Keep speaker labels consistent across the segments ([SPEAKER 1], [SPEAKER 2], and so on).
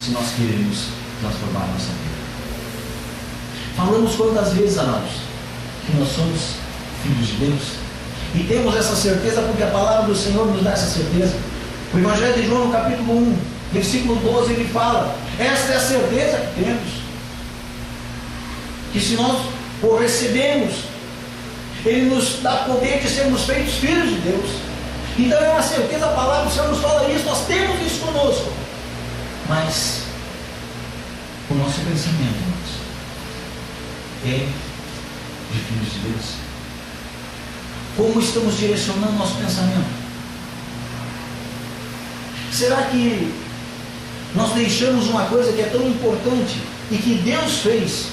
[SPEAKER 1] se nós queremos transformar a nossa vida. Falamos quantas vezes, amados, que nós somos filhos de Deus, e temos essa certeza porque a palavra do Senhor nos dá essa certeza. O Evangelho de João, no capítulo 1, versículo 12, ele fala: esta é a certeza que temos, que se nós o recebemos, ele nos dá poder de sermos feitos filhos de Deus. Então é uma certeza, a palavra do Senhor nos fala isso, nós temos isso conosco. Mas o nosso pensamento, irmãos, é de filhos de Deus. Como estamos direcionando nosso pensamento? Será que nós deixamos uma coisa que é tão importante e que Deus fez,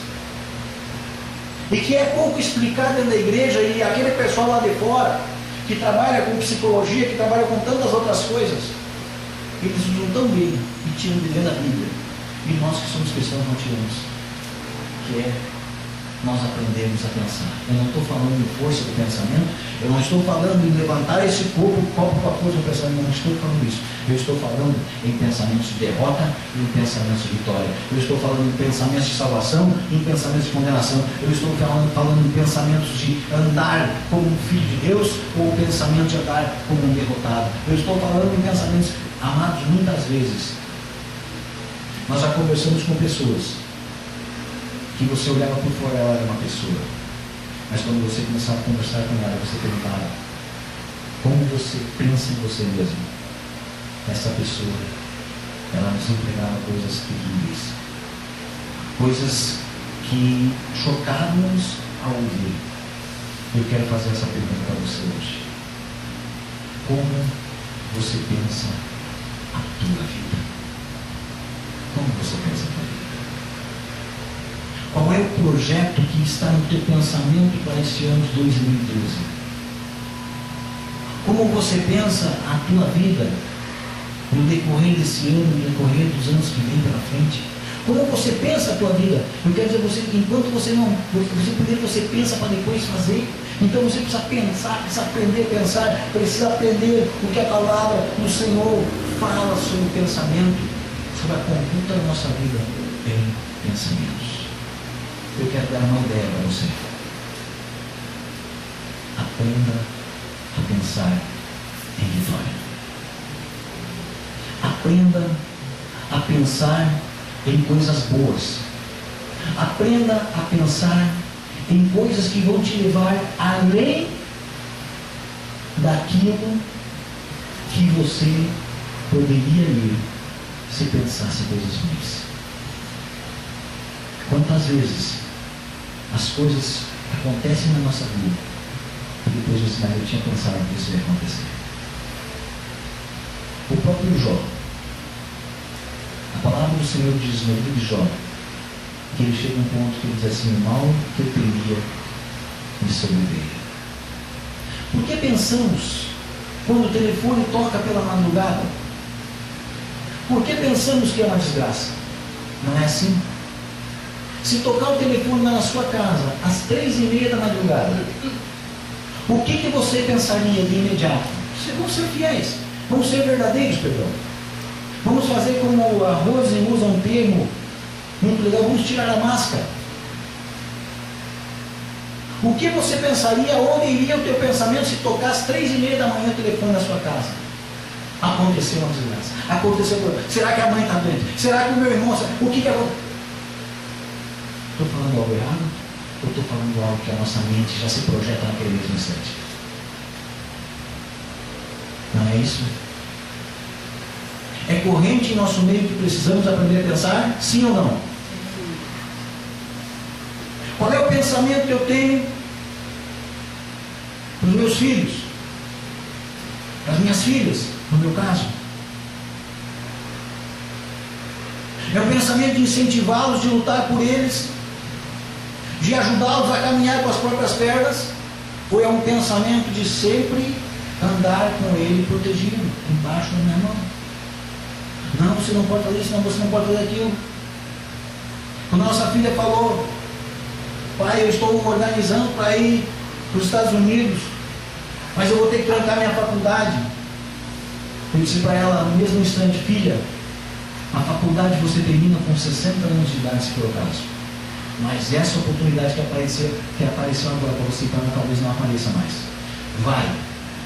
[SPEAKER 1] e que é pouco explicada dentro da igreja, e aquele pessoal lá de fora que trabalha com psicologia, que trabalha com tantas outras coisas, eles usam tão bem e tiram de dentro da Bíblia, e nós que somos cristãos não tiramos, que é nós aprendemos a pensar. Eu não estou falando de força do pensamento, eu não estou falando em levantar esse copo com a força do pensamento, não estou falando isso. Eu estou falando em pensamentos de derrota e em pensamentos de vitória. Eu estou falando em pensamentos de salvação e em pensamentos de condenação. Eu estou falando em pensamentos de andar como um filho de Deus ou pensamento de andar como um derrotado. Eu estou falando em pensamentos, amados, muitas vezes nós já conversamos com pessoas que você olhava por fora, ela era uma pessoa, mas quando você começava a conversar com ela, você perguntava: como você pensa em você mesmo? Essa pessoa, ela nos entregava coisas terríveis, coisas que chocavam-nos ao ouvir. Eu quero fazer essa pergunta para você hoje: como você pensa a tua vida? Como você pensa a tua vida? Qual é o projeto que está no teu pensamento para este ano de 2012? Como você pensa a tua vida no decorrer desse ano, no decorrer dos anos que vêm pela frente? Como você pensa a tua vida? Eu quero dizer a você que enquanto você primeiro você pensa para depois fazer. Então você precisa pensar, precisa aprender a pensar, precisa aprender o que a palavra do Senhor fala sobre o pensamento, sobre a conduta da nossa vida em pensamentos. Eu quero dar uma ideia para você. Aprenda a pensar em vitória. Aprenda a pensar em coisas boas. Aprenda a pensar em coisas que vão te levar além daquilo que você poderia ir se pensasse coisas ruins. Quantas vezes as coisas acontecem na nossa vida e depois você diz: eu tinha pensado que isso ia acontecer. O próprio Jó, a palavra do Senhor diz no livro de Jó que ele chega a um ponto que ele diz assim: o mal que eu temia me sobreveio. Por que pensamos quando o telefone toca pela madrugada? Por que pensamos que é uma desgraça? Não é assim? Se tocar o telefone na sua casa às 3h30 da madrugada, o que você pensaria de imediato? Vamos ser fiéis, vamos ser verdadeiros, perdão. Vamos fazer como a Rose usa um termo muito legal: vamos tirar a máscara. O que você pensaria, onde iria o teu pensamento se tocar às 3h30 da manhã o telefone na sua casa? Aconteceu uma desgraça, aconteceu um problema. Será que a mãe está doente? Será que o meu irmão... O que aconteceu? Estou falando algo errado? Ou estou falando algo que a nossa mente já se projeta naquele mesmo instante? Não é isso? É corrente em nosso meio que precisamos aprender a pensar? Sim ou não? Qual é o pensamento que eu tenho para os meus filhos? Para as minhas filhas, no meu caso? É um pensamento de incentivá-los, de lutar por eles, de ajudá-los a caminhar com as próprias pernas? Ou é um pensamento de sempre andar com ele protegido, embaixo da minha mão? Não, você não pode fazer isso, não, você não pode fazer aquilo. Quando a nossa filha falou: pai, eu estou me organizando para ir para os Estados Unidos, mas eu vou ter que trancar minha faculdade. Eu disse para ela no mesmo instante: filha, A faculdade você termina com 60 anos de idade, se for o caso. Mas essa oportunidade que apareceu agora para você, talvez não apareça mais. Vai,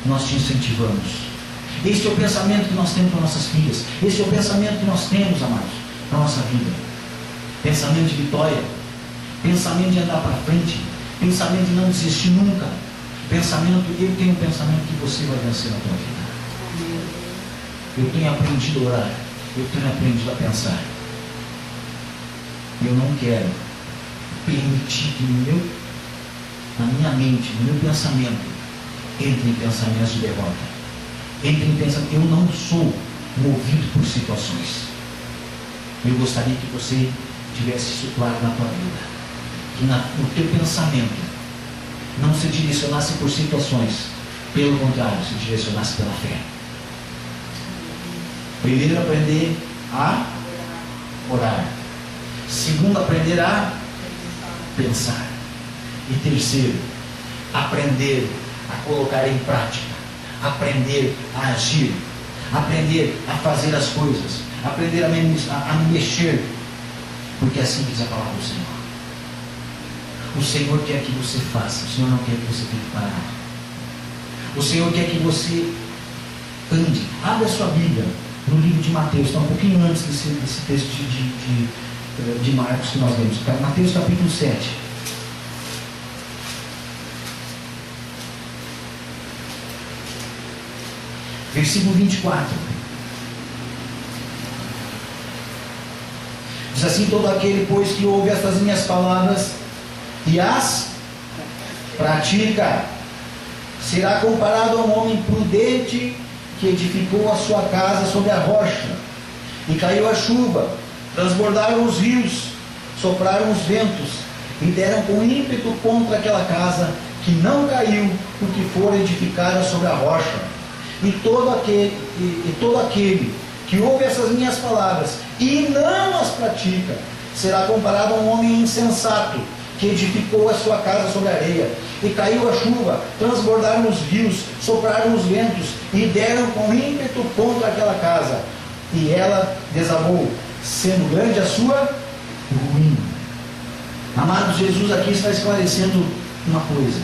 [SPEAKER 1] nós te incentivamos. Esse é o pensamento que nós temos para nossas filhas. Esse é o pensamento que nós temos, amados, para a nossa vida. Pensamento de vitória. Pensamento de andar para frente. Pensamento de não desistir nunca. Eu tenho um pensamento que você vai vencer na tua vida. Eu tenho aprendido a orar. Eu tenho aprendido a pensar. Eu não quero permitir que na minha mente, no meu pensamento, entre em pensamentos de derrota. Entre em pensamento. Eu não sou movido por situações. Eu gostaria que você tivesse isso claro na tua vida. Que o teu pensamento não se direcionasse por situações. Pelo contrário, se direcionasse pela fé. Primeiro, aprender a orar. Segundo, aprender a pensar. E terceiro, aprender a colocar em prática. Aprender a agir. Aprender a fazer as coisas. Aprender a mexer. Porque assim diz a palavra do Senhor. O Senhor quer que você faça. O Senhor não quer que você fique parado. O Senhor quer que você ande. Abra a sua Bíblia no livro de Mateus. Está um pouquinho antes desse texto de Marcos que nós vemos. Mateus capítulo 7. Versículo 24. Diz assim: todo aquele, pois, que ouve estas minhas palavras e as pratica, será comparado a um homem prudente que edificou a sua casa sobre a rocha. E caiu a chuva, transbordaram os rios, sopraram os ventos, e deram com ímpeto contra aquela casa, que não caiu, porque fora edificada sobre a rocha. E todo aquele que ouve essas minhas palavras e não as pratica, será comparado a um homem insensato, que edificou a sua casa sobre a areia. E caiu a chuva, transbordaram os rios, sopraram os ventos, e deram com ímpeto contra aquela casa, e ela desabou, sendo grande a sua ruína. Amado, Jesus aqui está esclarecendo uma coisa: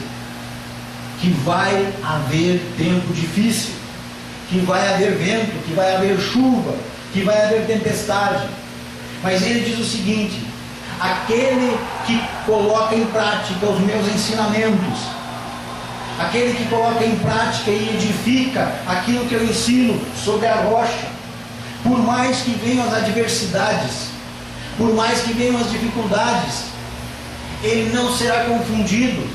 [SPEAKER 1] que vai haver tempo difícil, que vai haver vento, que vai haver chuva, que vai haver tempestade. Mas ele diz o seguinte: aquele que coloca em prática os meus ensinamentos, aquele que coloca em prática e edifica aquilo que eu ensino sobre a rocha, por mais que venham as adversidades, por mais que venham as dificuldades, ele não será confundido,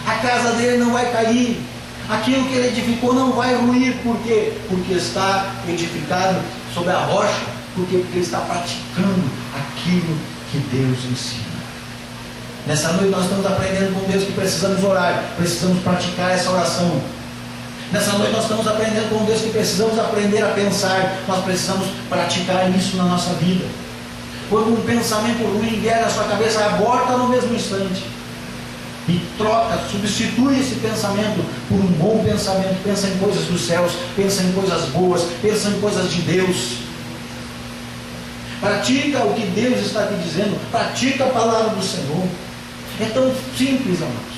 [SPEAKER 1] a casa dele não vai cair, aquilo que ele edificou não vai ruir. Por quê? Porque está edificado sobre a rocha. Por quê? Porque ele está praticando aquilo que Deus ensina. Nessa noite nós estamos aprendendo com Deus que precisamos orar, precisamos praticar essa oração. Nessa noite nós estamos aprendendo com Deus que precisamos aprender a pensar, nós precisamos praticar isso na nossa vida. Quando um pensamento ruim vier na sua cabeça, aborta no mesmo instante e troca, substitui esse pensamento por um bom pensamento. Pensa em coisas dos céus, pensa em coisas boas, pensa em coisas de Deus. Pratica o que Deus está te dizendo, pratica a palavra do Senhor. É tão simples, amados.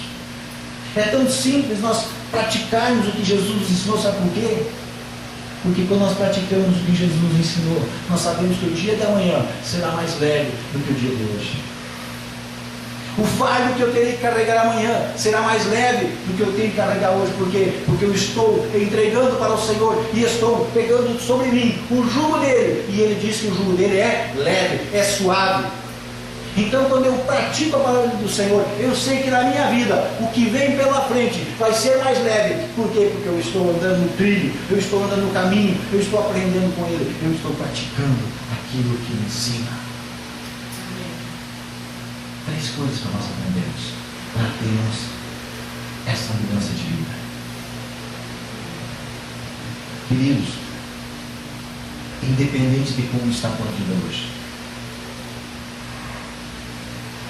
[SPEAKER 1] É tão simples nós praticarmos o que Jesus nos ensinou. Sabe por quê? Porque quando nós praticamos o que Jesus nos ensinou, nós sabemos que o dia da manhã será mais leve do que o dia de hoje. O fardo que eu terei que carregar amanhã será mais leve do que eu tenho que carregar hoje. Por quê? Porque eu estou entregando para o Senhor e estou pegando sobre mim o jugo dele. E ele diz que o jugo dele é leve, é suave. Então, quando eu pratico a palavra do Senhor, eu sei que na minha vida, o que vem pela frente vai ser mais leve. Por quê? Porque eu estou andando no trilho, eu estou andando no caminho, eu estou aprendendo com Ele, eu estou praticando aquilo que Ele ensina. Três coisas para nós aprendermos, para termos essa mudança de vida. Queridos, independente de como está a tua vida hoje,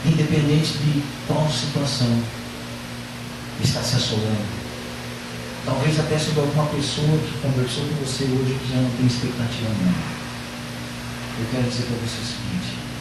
[SPEAKER 1] independente de qual situação está se assolando, talvez até sobre alguma pessoa que conversou com você hoje que já não tem expectativa nenhuma, eu quero dizer para você o seguinte: